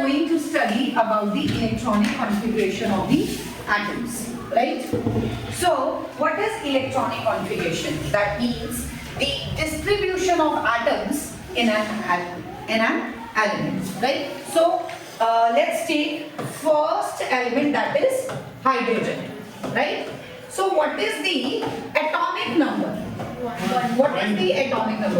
going to study about the electronic configuration of the atoms, right? So, what is electronic configuration? That means the distribution of atoms in an element, right? So, let's take first element, that is hydrogen, right? So, what is the atomic number? What is the atomic number?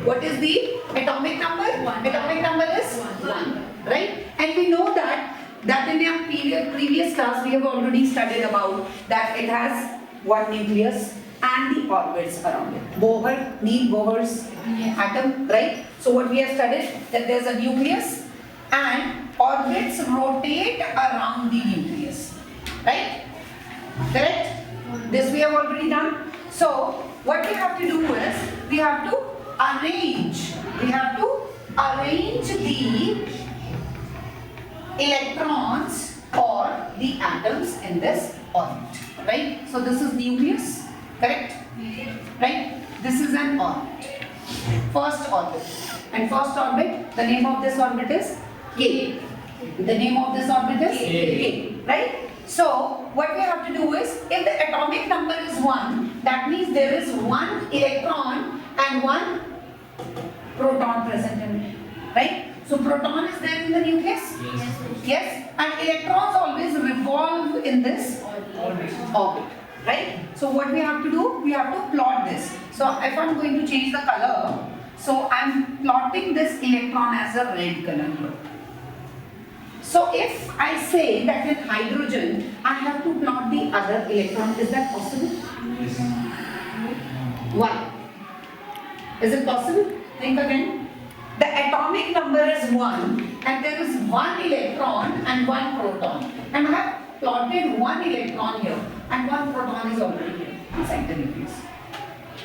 What is the atomic number? Atomic number is 1, right? And we know that in our previous class we have already studied about that it has one nucleus and the orbits around it. Bohr, Neil Bohr's atom, right? So what we have studied, that there's a nucleus and orbits rotate around the nucleus, right? Correct? This we have already done. So what we have to do is we have to arrange the electrons or the atoms in this orbit, right? So this is nucleus, correct? Right? This is an orbit, first orbit, and first orbit, the name of this orbit is K. The name of this orbit is K, right? So what we have to do is, if the atomic number is 1, that means there is one electron and one proton present in it, right? So proton is there in the nucleus? Yes. And electrons always revolve in this orbit, right? So what we have to do? We have to plot this. So if I'm going to change the color, so I'm plotting this electron as a red color here. So if I say that in hydrogen, I have to plot the other electron, is that possible? Yes. Why? Is it possible? Think again. The atomic number is 1 and there is one electron and one proton. And I have plotted one electron here and one proton is already here inside the nucleus.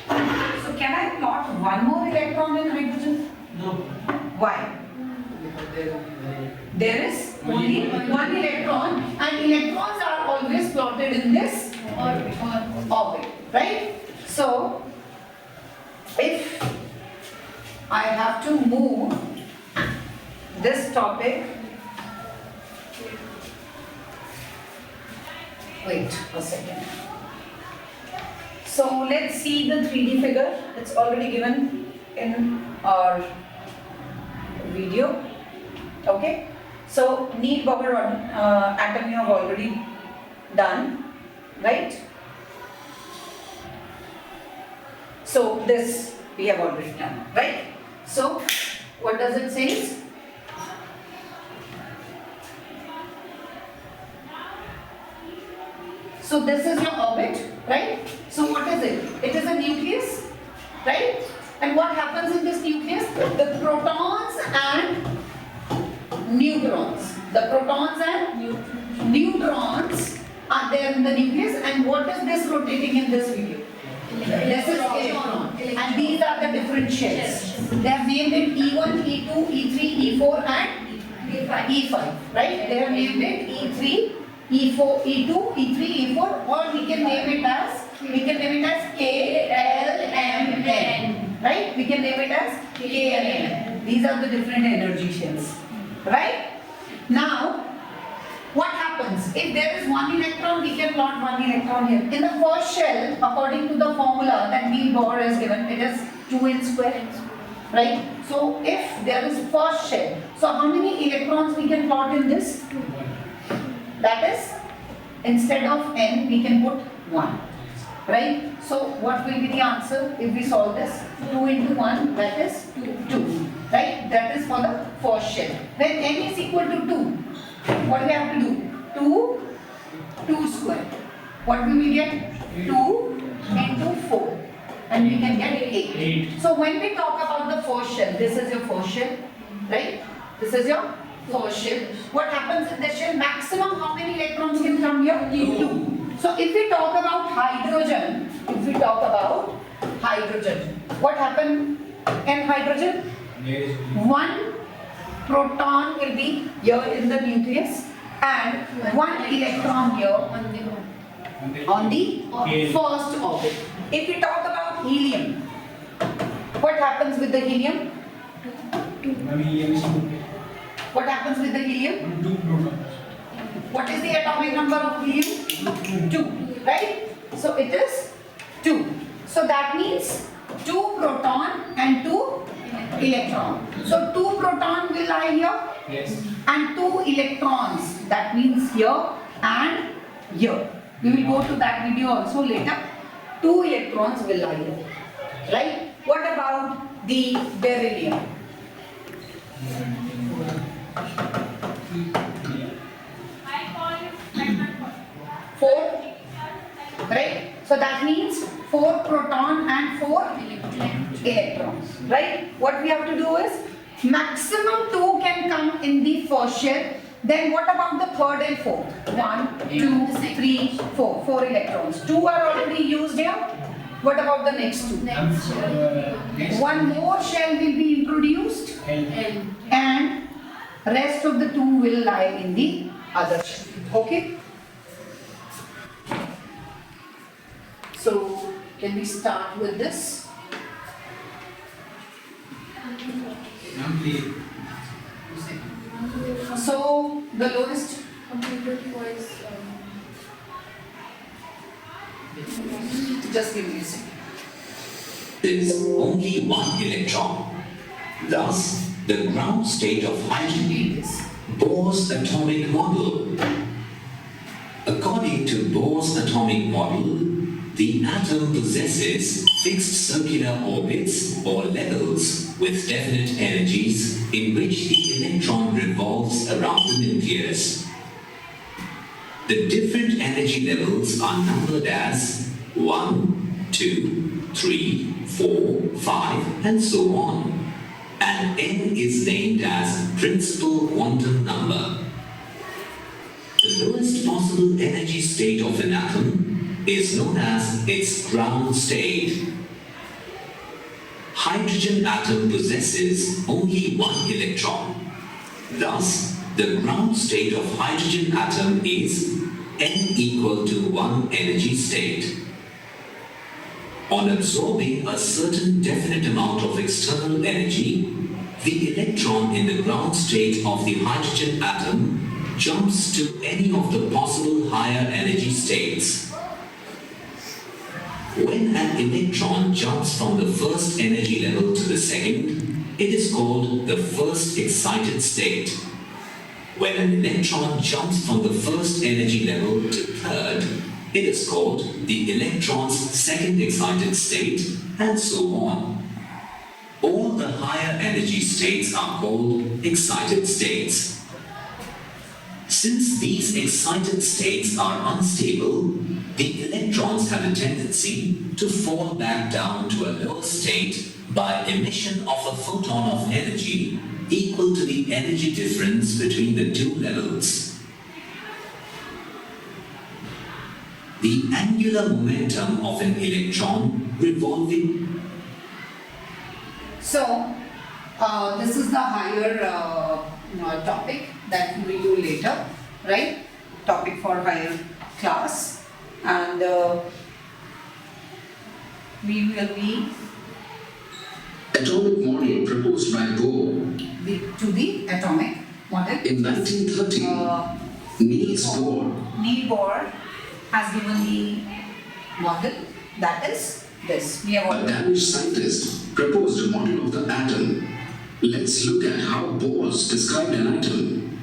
So can I plot one more electron in hydrogen? No. Why? There is only one electron and electrons are always plotted in this orbit, right? So, if I have to move this topic, wait a second. So, let's see the 3D figure. It's already given in our video. Okay, so Neil Bohr atom you have already done, right? So this we have already done, right? So what does it say? So this is your orbit, right? So what is it? It is a nucleus, right? And what happens in this nucleus? The protons and neutrons. The protons and neutrons are there in the nucleus, and what is this rotating in this video? This is electron. And these are the different shells. They have named it E1, E2, E3, E4 and E5, right? They have named it E3, E4, E2, E3, E4, or we can name it as K, L, M, N. Right? We can name it as K, L, M. These are the different energy shells. Right? Now, what happens? If there is one electron, we can plot one electron here. In the first shell, according to the formula that Neil Bohr has given, it is 2n square. Right? So, if there is first shell, so how many electrons we can plot in this? That is, instead of n, we can put 1. Right? So, what will be the answer if we solve this? 2 into 1, that is 2. Right? That is for the first shell. When n is equal to 2, what do we have to do? 2 square. What will we get? 2 into 4. And we can get 8. So when we talk about the first shell, this is your first shell. Right? This is your first shell. What happens in this shell? Maximum how many electrons can come here? 2. So if we talk about hydrogen, what happened in hydrogen? One proton will be here in the nucleus and one electron here on the first orbit. If we talk about helium, what happens with the helium? What happens with the helium? 2 protons. What is the atomic number of helium? 2, right? So it is 2. So that means 2 proton and 2 electron. So 2 proton will lie here Yes. and 2 electrons. That means here and here. We will go to that video also later. 2 electrons will lie here. Right? What about the beryllium? 4, right? So that means 4 proton and 4 electrons, right? What we have to do is maximum 2 can come in the first shell. Then what about the third and fourth? 1, 2, 3, 4. 4 electrons. 2 are already used here. What about the next 2? One more shell will be introduced and rest of the 2 will lie in the other shell. Okay? So, can we start with this? So, the lowest. Just give me a second. There's only one electron. Thus, the ground state of hydrogen Read this. Bohr's atomic model. According to Bohr's atomic model, the atom possesses fixed circular orbits or levels with definite energies in which the electron revolves around the nucleus. The different energy levels are numbered as 1, 2, 3, 4, 5, and so on. And n is named as principal quantum number. The lowest possible energy state of an atom is known as its ground state. Hydrogen atom possesses only one electron. Thus, the ground state of hydrogen atom is n equal to 1 energy state. On absorbing a certain definite amount of external energy, the electron in the ground state of the hydrogen atom jumps to any of the possible higher energy states. When an electron jumps from the first energy level to the second, it is called the first excited state. When an electron jumps from the first energy level to third, it is called the electron's second excited state, and so on. All the higher energy states are called excited states. Since these excited states are unstable, the electrons have a tendency to fall back down to a lower state by emission of a photon of energy equal to the energy difference between the two levels. The angular momentum of an electron revolving. So, this is the higher topic that we will do later, right? Topic for higher class, and we will be Atomic model proposed by Bohr. to the atomic model. In 1930, Niels Bohr Niels Bohr has given the model, that is this. We have A already. Danish scientist proposed a model of the atom. Let's look at how Bohr described an atom.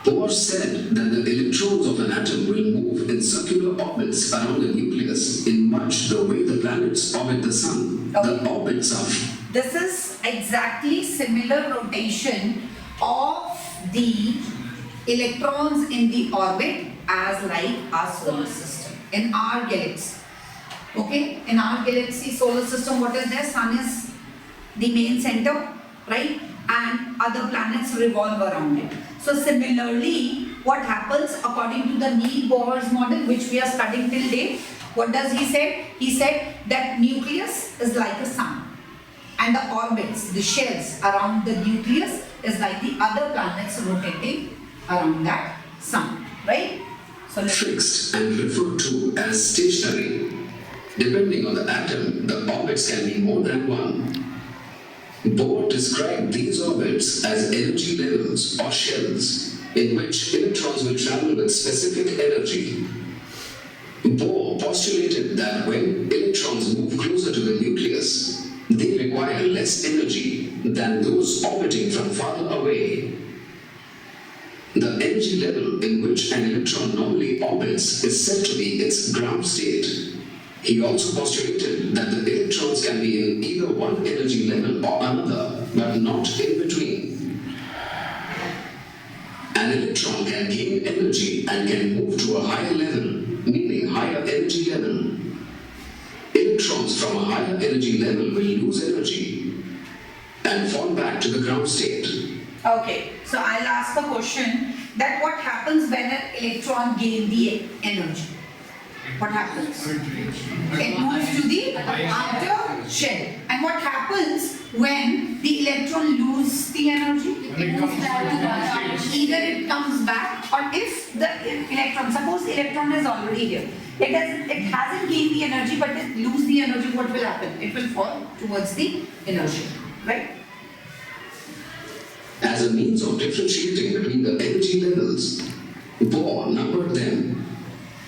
Bohr said that the electrons of an atom will move in circular orbits around the nucleus in much the way the planets orbit the sun. The orbits are This is exactly similar rotation of the electrons in the orbit as like our solar system in our galaxy. Okay, in our galaxy solar system, what is there? Sun is the main center, right? And other planets revolve around it. So similarly, what happens according to the Niels Bohr's model, which we are studying till date? What does he say? He said that nucleus is like a sun, and the orbits, the shells around the nucleus is like the other planets rotating around that sun, right? So let's fixed and referred to as stationary. Depending on the atom, the orbits can be more than one. Bohr described these orbits as energy levels or shells in which electrons will travel with specific energy. Bohr postulated that when electrons move closer to the nucleus, they require less energy than those orbiting from farther away. The energy level in which an electron normally orbits is said to be its ground state. He also postulated that the electrons can be in either one energy level or another, but not in between. An electron can gain energy and can move to a higher level, meaning higher energy level. Electrons from a higher energy level will lose energy and fall back to the ground state. Okay, so I'll ask a question that what happens when an electron gains the energy? What happens? It moves to the outer shell. And what happens when the electron loses the energy? It moves back. Either it comes back, or if the electron, suppose the electron is already here. It hasn't gained the energy, but it loses the energy, what will happen? It will fall towards the inertia, right? As a means of differentiating between the energy levels, Bohr numbered them.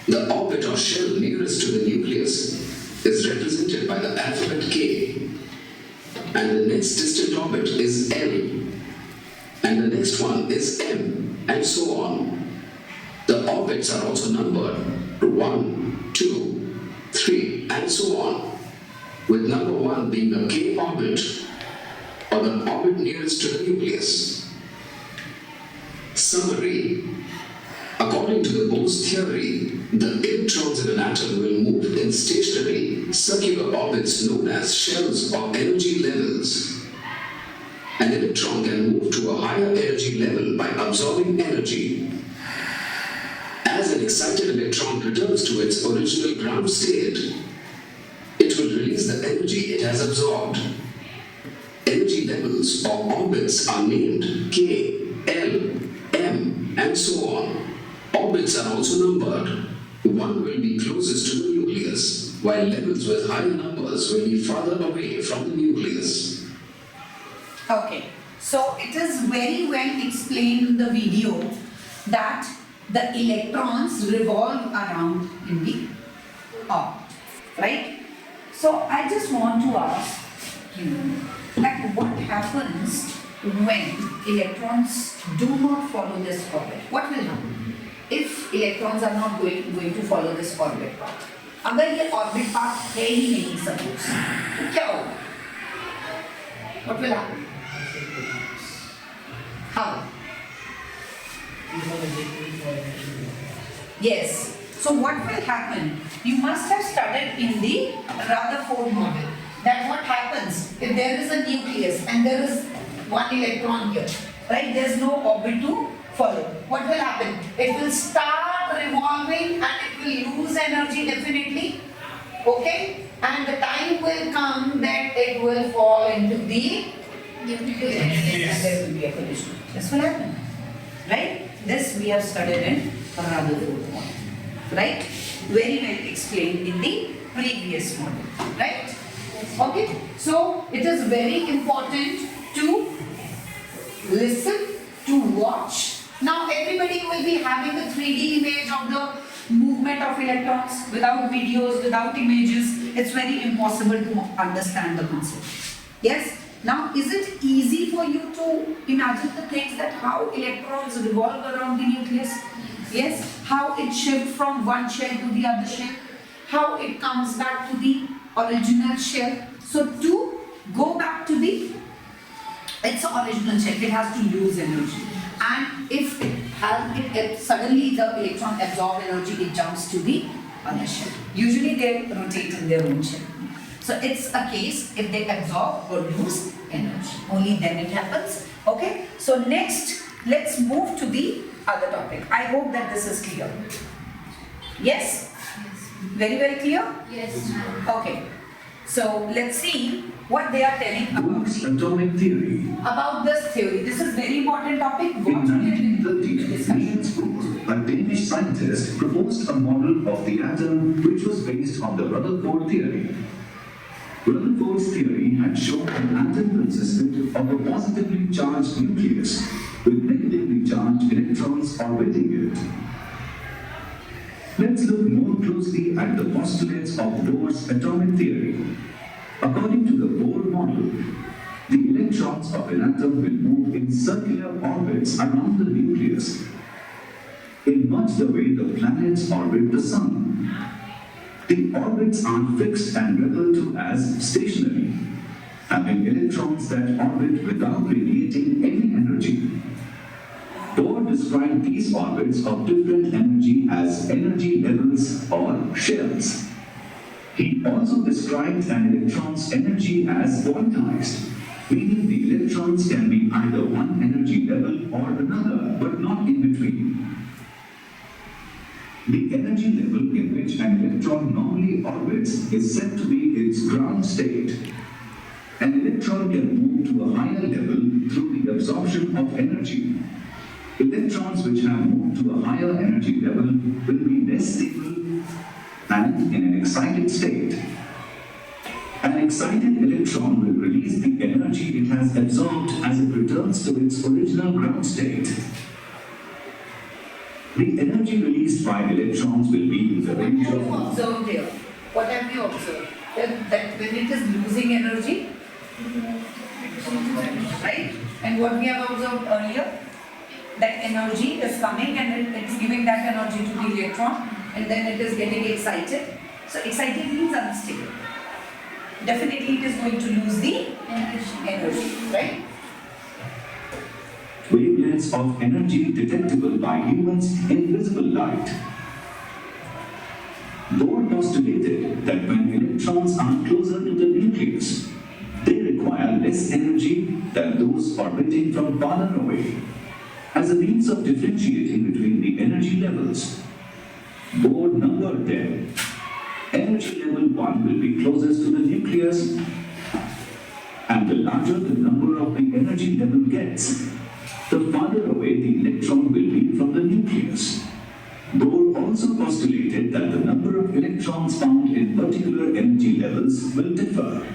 The orbit or shell nearest to the nucleus is represented by the alphabet K, and the next distant orbit is L, and the next one is M, and so on. The orbits are also numbered 1, 2, 3, and so on, with number 1 being the K orbit, or the orbit nearest to the nucleus. Summary. According to the Bohr's theory, the electrons in an atom will move in stationary, circular orbits known as shells or energy levels. An electron can move to a higher energy level by absorbing energy. As an excited electron returns to its original ground state, it will release the energy it has absorbed. Energy levels or orbits are named K, L, M, and so on. Orbits are also numbered. One will be closest to the nucleus, while levels with higher numbers will be farther away from the nucleus. Okay, so it is very well explained in the video that the electrons revolve around in the orbit, right? So I just want to ask you that what happens when electrons do not follow this orbit? What will happen if electrons are not going to follow this orbit path? अगर ये orbit path है ही नहीं suppose, तो क्या होगा? What will happen? How? Yes. So what will happen? You must have studied in the Rutherford model that what happens if there is a nucleus and there is one electron here, right? There is no orbit to follow. What will happen? It will start revolving and it will lose energy definitely. Okay? And the time will come that it will fall into the nucleus and there will be a collision. This will happen. Right? This we have studied in Rutherford model. Right? Very well explained in the previous model. Right? Okay? So it is very important to listen, to watch. Now everybody will be having a 3D image of the movement of electrons. Without videos, without images, it's very impossible to understand the concept. Yes? Now, is it easy for you to imagine the things that how electrons revolve around the nucleus? Yes? How it shifts from one shell to the other shell? How it comes back to the original shell? So, to go back to its original shell, it has to lose energy. And if suddenly the electron absorbs energy, it jumps to the other shell. Usually they rotate in their own shell. So it's a case if they absorb or lose energy. Only then it happens. Okay. So next, let's move to the other topic. I hope that this is clear. Yes? Very, very clear? Yes. Okay. So let's see what they are telling Bohr's atomic theory. about this theory. This is very important topic. In What related 1930, discussion? Niels Bohr, a Danish scientist, proposed a model of the atom which was based on the Rutherford theory. Rutherford's theory had shown an atom consisted of a positively charged nucleus with negatively charged electrons orbiting it. Let's look more closely at the postulates of Bohr's atomic theory. According to the Bohr model, the electrons of an atom will move in circular orbits around the nucleus, in much the way the planets orbit the sun. The orbits are fixed and referred to as stationary, having electrons that orbit without radiating any energy. Bohr described these orbits of different energy as energy levels or shells. He also described an electron's energy as quantized, meaning the electrons can be either one energy level or another, but not in between. The energy level in which an electron normally orbits is said to be its ground state. An electron can move to a higher level through the absorption of energy. Electrons which have moved to a higher energy level will be less stable and in an excited state. An excited electron will release the energy it has absorbed as it returns to its original ground state. The energy released by electrons will be in the What range have you of... observed here? What have you observed? That when it is losing energy, right? And what we have observed earlier, that energy is coming and it's giving that energy to the electron and then it is getting excited. So excited means unstable. Definitely it is going to lose the energy, right? Wavelengths of energy detectable by humans in visible light. Bohr postulated that when electrons are closer to the nucleus, they require less energy than those orbiting from farther away. As a means of differentiating between the energy levels, Bohr numbered them. Energy level 1 will be closest to the nucleus, and the larger the number of the energy level gets, the farther away the electron will be from the nucleus. Bohr also postulated that the number of electrons found in particular energy levels will differ.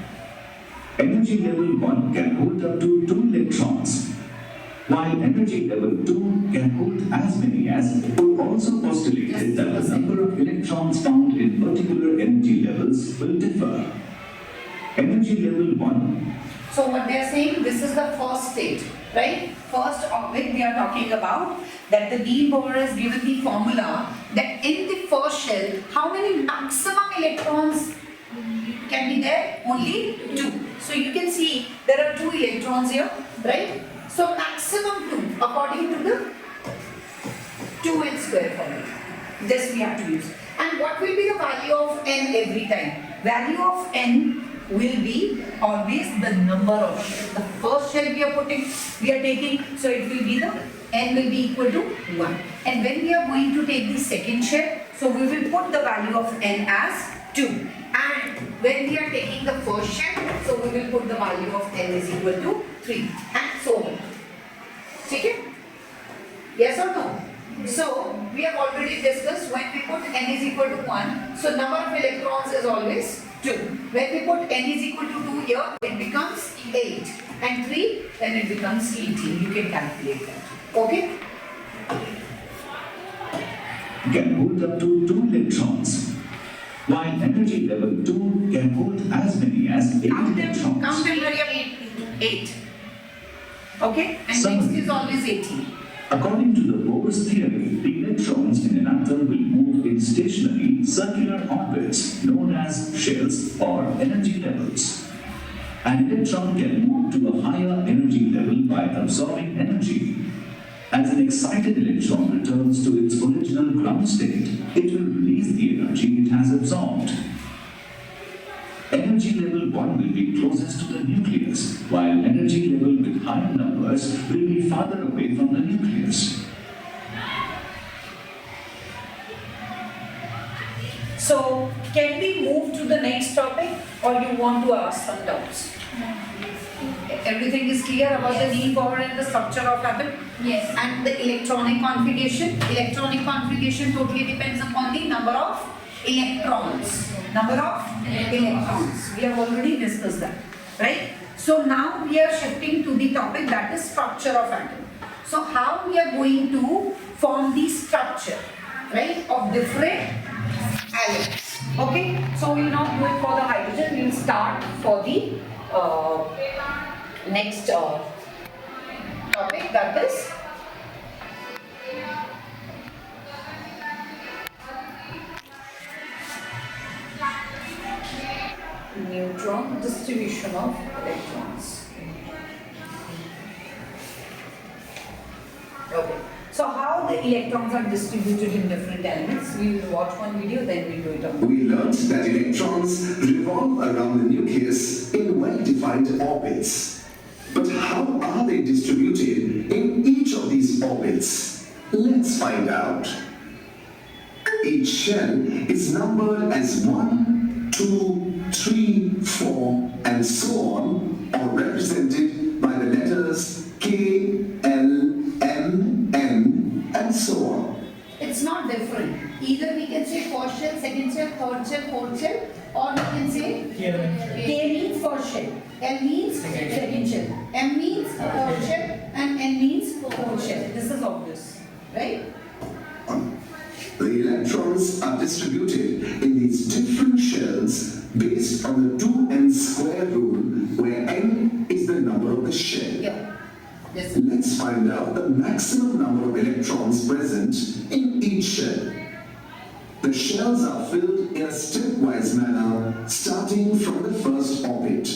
Energy level 1 can hold up to 2 electrons, while energy level 2 can hold as many as. Bohr also postulated that the number of electrons found in particular energy levels will differ. Energy level 1. So what they are saying, this is the first state, right? First orbit we are talking about, that the Niels Bohr has given the formula that in the first shell, how many maximum electrons can be there? Only 2. So you can see there are 2 electrons here, right? So maximum 2 according to the 2n square formula. This we have to use. And what will be the value of n every time? Value of n will be always the number of shells. The first shell we are taking, so it will be the n will be equal to 1. And when we are going to take the second shell, so we will put the value of n as 2. And when we are taking the first shell, so we will put the value of n is equal to 3 and so on. Okay? Yes or no? So we have already discussed when we put n is equal to 1, so number of electrons is always 2. When we put n is equal to 2 here, it becomes 8. And 3, then it becomes 18. You can calculate that. Okay? Can hold up to 2 electrons, while energy level 2 can hold as many as 8 electrons. Count them very up. 8. Okay? And next is always 18. According to the Bohr's theory, the electrons in an atom will move in stationary circular orbits known as shells or energy levels. An electron can move to a higher energy level by absorbing energy. As an excited electron returns to its original ground state, it will release the energy it has absorbed. Energy level 1 will be closest to the nucleus, while energy level with higher numbers will be farther away from the nucleus. So, can we move to the next topic or you want to ask some doubts? Everything is clear about the Niels Bohr and the structure of atom? Yes. And the electronic configuration? Electronic configuration totally depends upon the number of electrons. Number of electrons. We have already discussed that, right? So now we are shifting to the topic that is structure of atom. So how we are going to form the structure, right, of different elements. Okay, so we will not do it for the hydrogen. We will start for the next topic, that is neutron distribution of electrons. Okay. So how the electrons are distributed in different elements? We will watch one video, then we do it on. We learnt that electrons revolve around the nucleus in well-defined orbits. But how are they distributed in each of these orbits? Let's find out. Each shell is numbered as 1, 2, 3, 4, and so on, or represented by the letters K, L, M, N, and so on. It's not different. Either we can say first shell, second shell, third shell, fourth shell, or we can say K means first shell, L means second shell, M means third shell, and N means fourth shell. This is obvious, right? The electrons are distributed in these different shells based on the 2n square rule, where n is the number of the shell. Yeah. Yes. Let's find out the maximum number of electrons present in each shell. The shells are filled in a stepwise manner, starting from the first orbit.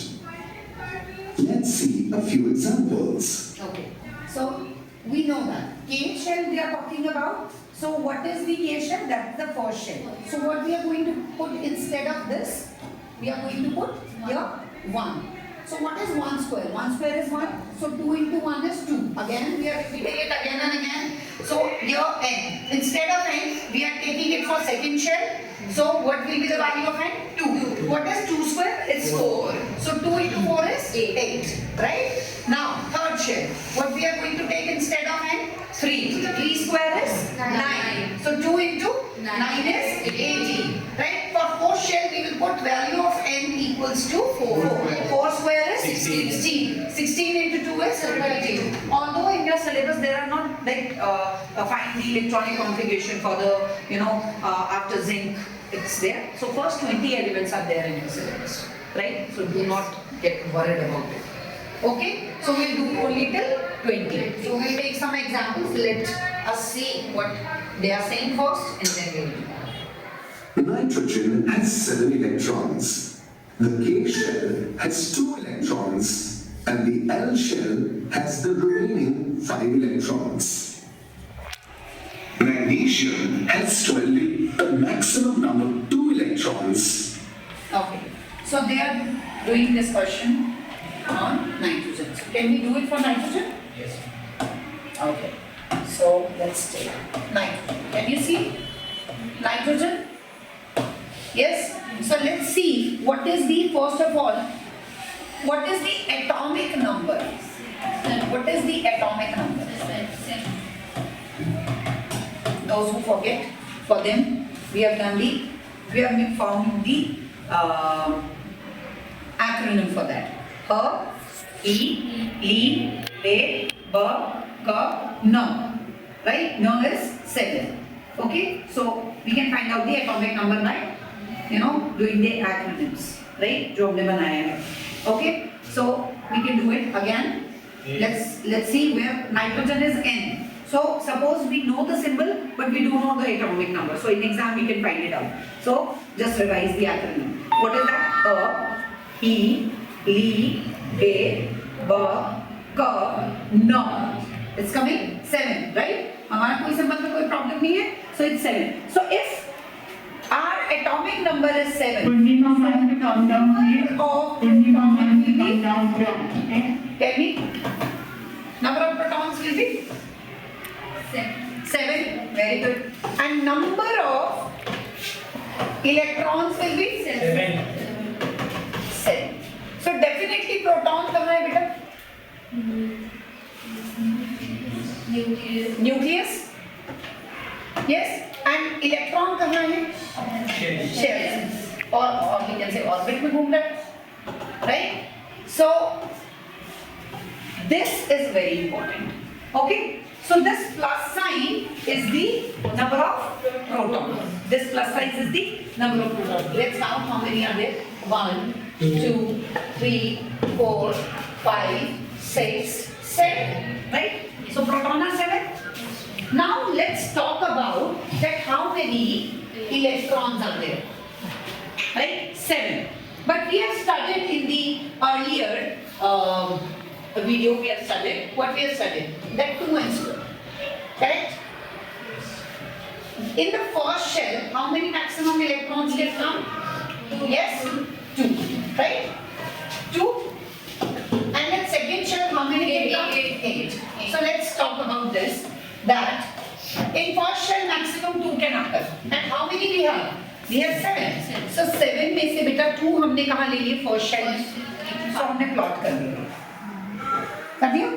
Let's see a few examples. Okay. So we know that K shell they are talking about. So what is the K shell? That's the first shell. So what we are going to put instead of this? We are going to put here 1. So what is 1 square? 1 square is 1. So 2 into 1 is 2. Again, we are repeating it again and again. So here n. Instead of n, we are taking it for second shell. So what will be the value of n? 2. What is 2 square? It's 4. So 2 into 4 is 8. Right? Now, third shell. What we are going to take instead of n? 3. 3 square is 9. So 2 into 9 is 18. Right? For fourth shell, we will put value of n equals to 4. 4 square is 16. 16 into 2 is 32. Although in your syllabus there are not like find the electronic configuration for the after zinc, it's there. So first 20 elements are there in your syllabus, right? So do not get worried about it. Okay, so we'll do only till 20. So we'll take some examples. Let us see what they are saying first, and then we'll do. Nitrogen has 7 electrons. The K shell has 2 electrons, and the L shell has the remaining 5 electrons. Magnesium has only a maximum number of 2 electrons. Okay, so they are doing this question on nitrogen. So can we do it for nitrogen? Yes. Okay, so let's take nitrogen. Can you see nitrogen? Yes. So let's see what is the first of all. What is the atomic number? What is the atomic number? Those who forget, for them we have found the acronym for that. H, E, Li, Le, B, K, N. Right? N is 7. Okay? So we can find out the atomic number by doing the acronyms. Right? जो हमने बनाया है. Okay? So we can do it again. Let's see where nitrogen is N. So suppose we know the symbol but we don't know the atomic number. So in exam we can find it out. So just revise the acronym. What is that? A, E, Li, A, B, K, N. It's coming 7, right? हमारा कोई symbol में कोई problem नहीं है. So it's 7. So if our atomic number is 7. Purnima ma'am to come down please. Of Purnima ma'am to will come be, down from. tell me, number of protons will be 7. Very good. And number of electrons will be 7. So definitely proton कहाँ है बेटा? Nucleus. Yes. And electron कहाँ है? Shells. Or we can say orbit में घूम रहा है. Right? So this is very important. Okay? So this plus sign is the number of protons. This plus sign is the number of protons. Let's count how many are there. 1, 2, 3, 4, 5, 6, 7. Right? So proton are 7. Now let's talk about that how many electrons are there. Right? 7. But we have studied in the earlier video, we have studied, what we have studied? That 2 and square. Correct? In the first shell, how many maximum electrons can come? Yes? 2. Right? 2. And in second shell, how many can come? 8. So let's talk about this. That in first shell, maximum 2 can occur. And how many we have? We have 7. So 7 में से बेटा 2 हमने कहाँ ले लिए first shell? So हमने plot कर दिया. कर दिया?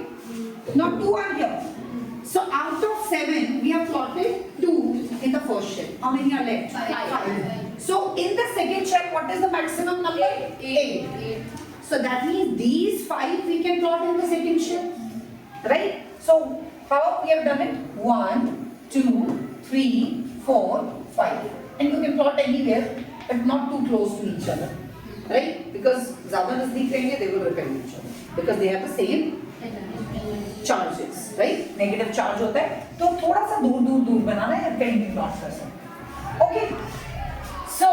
Now 2 are here. So out of 7, we have plotted 2 in the first shell. How many are left? 5. So in the second shell, what is the maximum number? 8. So that means these 5 we can plot in the second shell. Right? So how we have done it? 1, 2, 3, 4, 5. And you can plot anywhere, but not too close to each other. Right? Because ज़्यादा नज़दीक रहेंगे, they will repel each other. Because they have the same charges, right? Negative charge होता है, तो थोड़ा सा दूर बनाना है, can be plot कर सकते. Okay. So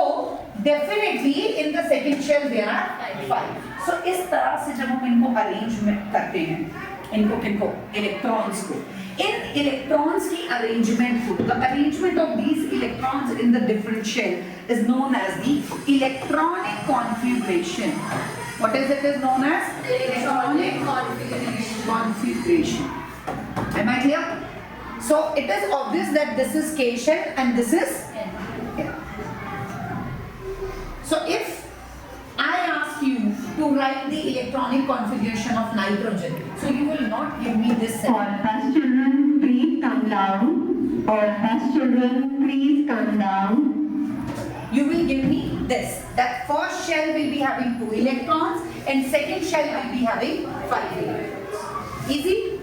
definitely in the second shell there are 5. So इस तरह से जब हम इनको arrange करते हैं, इनको electrons को, in electrons की arrangement को, the arrangement of these electrons in the different shell is known as the electronic configuration. What is it is known as? Electronic configuration. Am I clear? So it is obvious that this is K shell and this is N. So if I ask you to write the electronic configuration of nitrogen, so you will not give me this All set. first children, please come down. All first children, please come down. You will give me this. That first shell will be having 2 electrons and second shell will be having 5 electrons. Easy?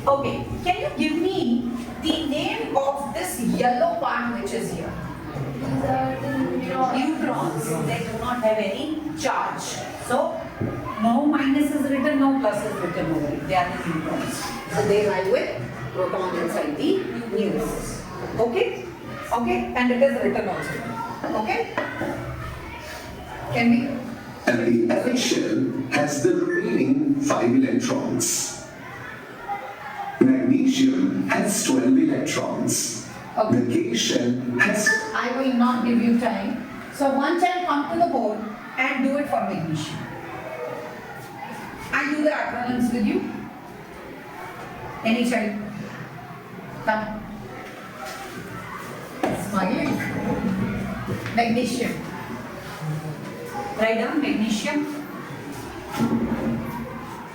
Okay. Can you give me the name of this yellow part which is here? Neutrons. They do not have any charge. So, no minus is written, no plus is written over it. They are the neutrons. So, they lie with proton inside the nucleus. Okay? Okay? And it is written also. Okay? Can we? And the L shell has the remaining 5 electrons. Magnesium has 12 electrons. Okay. The K shell has I will not give you time. So one child come to the board and do it for magnesium. I'll do the acronyms with you. Any child? Come. Smiling. Magnesium. Write down magnesium.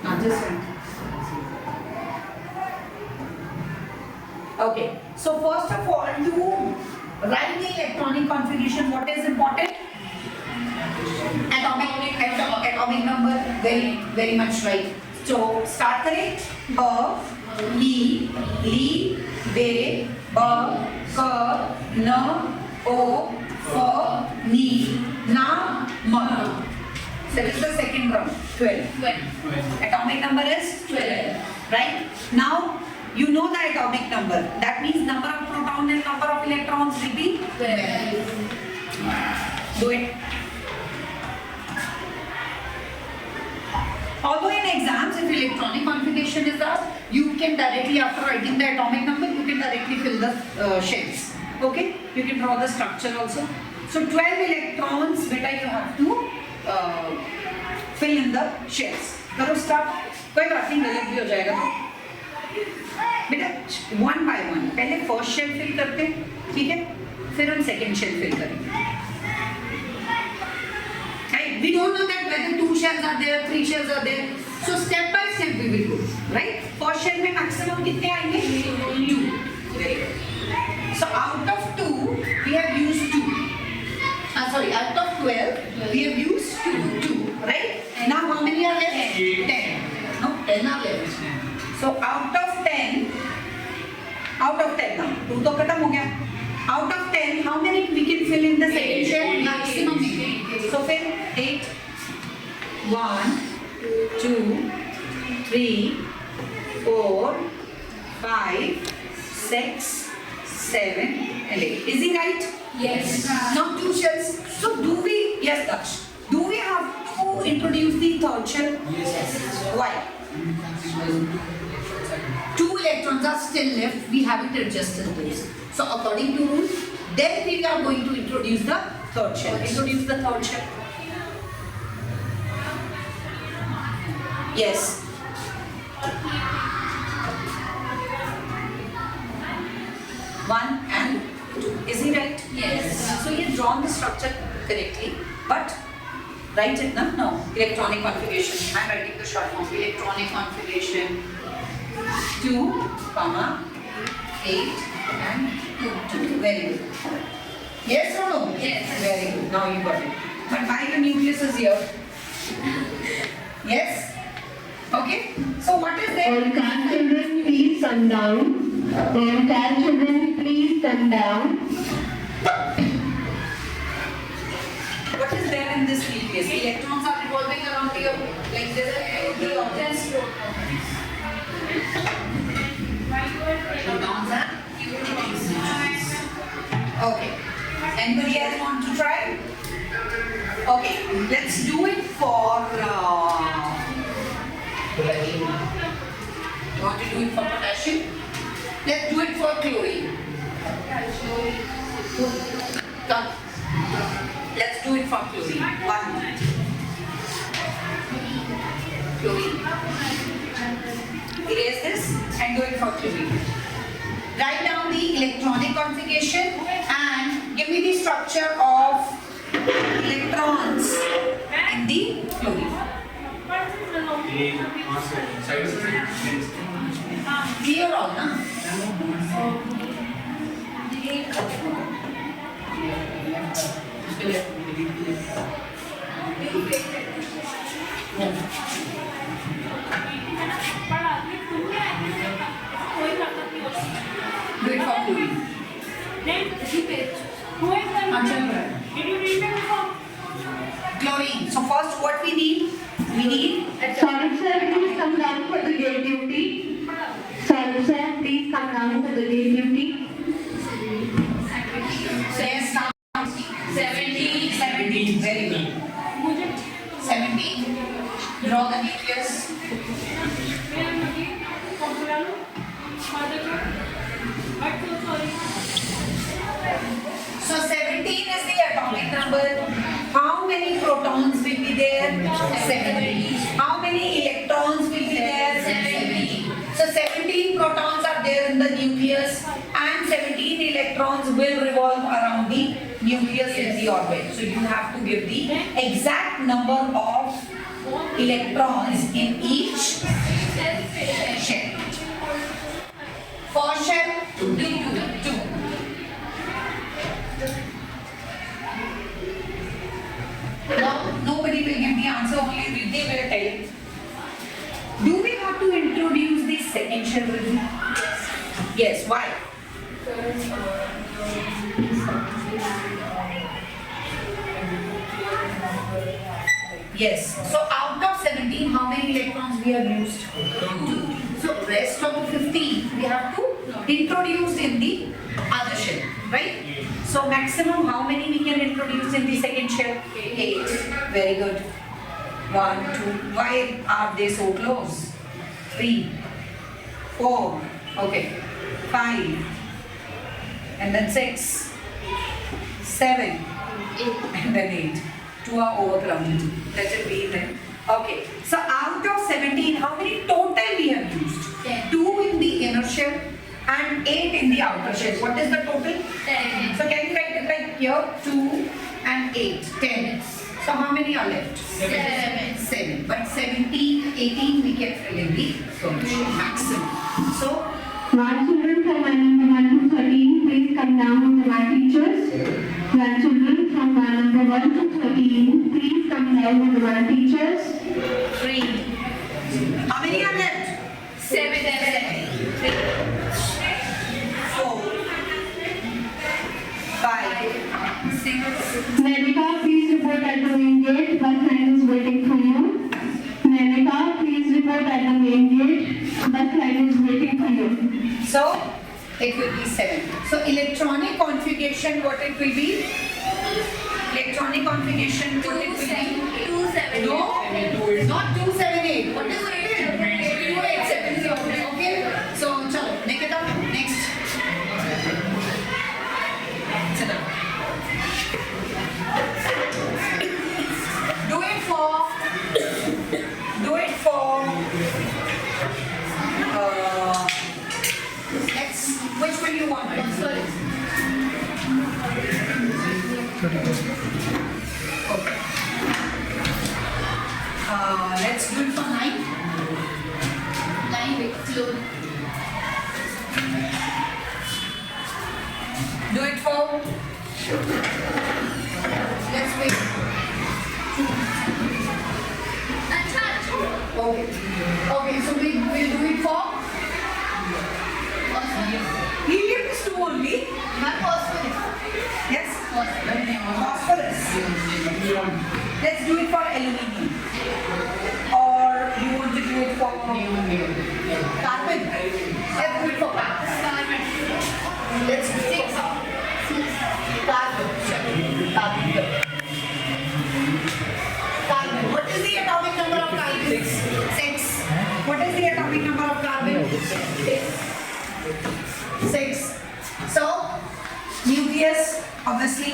Not just one. Okay. So first of all, to write the electronic configuration, what is important? Atomic number, very much right. So start करें. B, Li, Be, B, K, N, O, F, Ni, Na, M. So this is the second round. 12. Atomic number is 12. Right? Now you know the atomic number. That means number of protons and number of electrons will be 12. Do it. Although in exams, if electronic configuration is asked, you can directly, after writing the atomic number, you can directly fill the shells. Okay? You can draw the structure also. So 12 electrons, beta, you have to fill in the shells. करो start. कोई बात नहीं, गलत भी हो जाएगा तो. बेटा 1 by 1 पहले फर्स्ट शेल फिल करते हैं, ठीक है, फिर हम सेकंड शेल फिल करेंगे. Right? We don't know that whether 2 shells are there, 3 shells are there. So step by step we will go. Right? First shell में maximum कितने आएंगे? 2. Very good. So out of 2 Out of 10 now. 2 तो खत्म हो गया. Out of 10, how many we can fill in the second shell? Maximum. So fill 8. 1, 2, 3, 4, 5, 6, 7, and 8. Is he right? Yes. Now 2 shells. So do we? Yes, Daksh. Do we have to introduce the third shell? Yes. Why? 2 electrons are still left. We haven't adjusted this. So according to rule, then we are going to introduce the Third shell. Introduce the third shell. Yes. One and two. Is he right? Yes. So he has drawn the structure correctly, but write it now. No. Electronic configuration. I am writing the short form. electronic configuration. 2, comma, 8 and 2. Very good. Yes or no? Yes. Very good. Now you got it. But why the nucleus is here? Yes? Okay. So what is there? All class children, please come down. All class children, please come down. What is there in this nucleus? Electrons are revolving around here. Like there's the objects. Protons and neutrons. Okay. Anybody else want to try? Okay. Let's do it for. You want to do it for potassium? Let's do it for chlorine. Come. Let's do it for chlorine. 1. Chlorine. Erase this and do it for chlorine. Write down the electronic configuration and give me the structure of electrons in the chlorine. Clear all, na? Do it for chlorine. Chlorine. So first what we need? We need Sorry sir, please come down for the gate duty. Sorry sir, please come down for the gate duty. Yes, now 17. 17. Very good. 17. Draw the nucleus. So 17 is the atomic number. How many protons will be there? 17. How many electrons will be there? 17. So 17 protons are there in the nucleus and 17 electrons will revolve around the nucleus in the orbit. So you have to give the exact number of electrons in each shell. For shell, 2. Now, nobody will give the answer, only Riddhi will tell you. Do we have to introduce the second shell, Riddhi? Yes, why? Yes. So out of 17, how many electrons we have used? 2. So rest of the 15 we have to introduce in the other shell, right? So maximum how many we can introduce in the second shell? 8. Very good. 1, 2. Why are they so close? 3, 4. Okay. 5. And then 6, 7, and then 8. 2 are overcrowded. Let it be then. Okay. So out of 17, how many total we have used? 10. 2 in the inner shell and 8 in the outer shell. What is the total? 10. So can you write it like here? 2 and 8. 10. So how many are left? 7. But 17, 18 we can fill in the solution maximum. So One children from line number 1 to 13, please come down to my teachers. One children from line number 1 to 13, please come down to my teachers. 3. How many are left? 7. Nanika, please report at the main gate. Bus line is waiting for you. Nanika, please report at the main gate. Bus line is waiting for you. So it will be 7. So electronic configuration, what it will be? Electronic configuration, what it will be? 278. No, not 278. What is it? 2870. Okay. So chalo, Nikita, next. Sit down. Do it for. Let's. Which one you want? Sorry. Okay. Let's do it for 9. 9 with slow. Do it for. Let's wait. Okay. Okay, so we'll do it for. Helium is 2 only. Yes? Phosphorus. Let's do it for aluminium. Or you want to do it for carbon? Let's do it for carbon. Let's do it for carbon. Carbon. What is the atomic number of carbon? 6. What is the atomic number of carbon? 6. So, nucleus, obviously,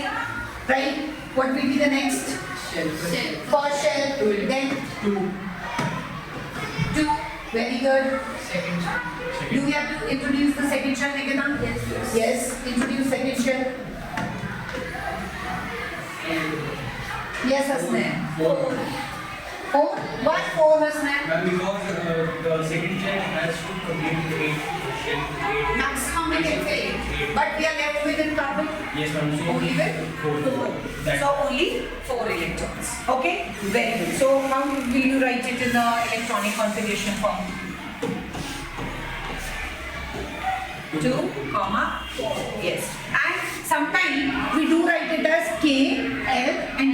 right? What will be the next? For shell. Then 2. Very good. Do we have to introduce the second shell, Nikita? Yes. Introduce second shell. Yes, Hasnain. 4. Why 4, Hasnain? Because the second shell has to complete 8 shell. Maximum we can say. But we are left with in carbon. Yes, ma'am. So Only with 4. So only 4 electrons. Okay? Very good. So how will you write it in the electronic configuration form? 2, 4. Yes. And sometimes we do write it as K, L and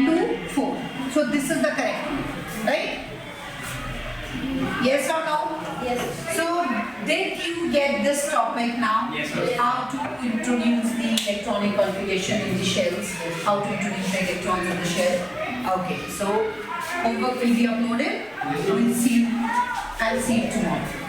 2, 4. So this is the correct one. Right? Yes or no? Yes. So did you get this topic now? Yes, ma'am. How to introduce the electronic configuration in the shells? How to introduce the electrons in the shell? Okay. So homework will be uploaded. We'll see you. I'll see you tomorrow.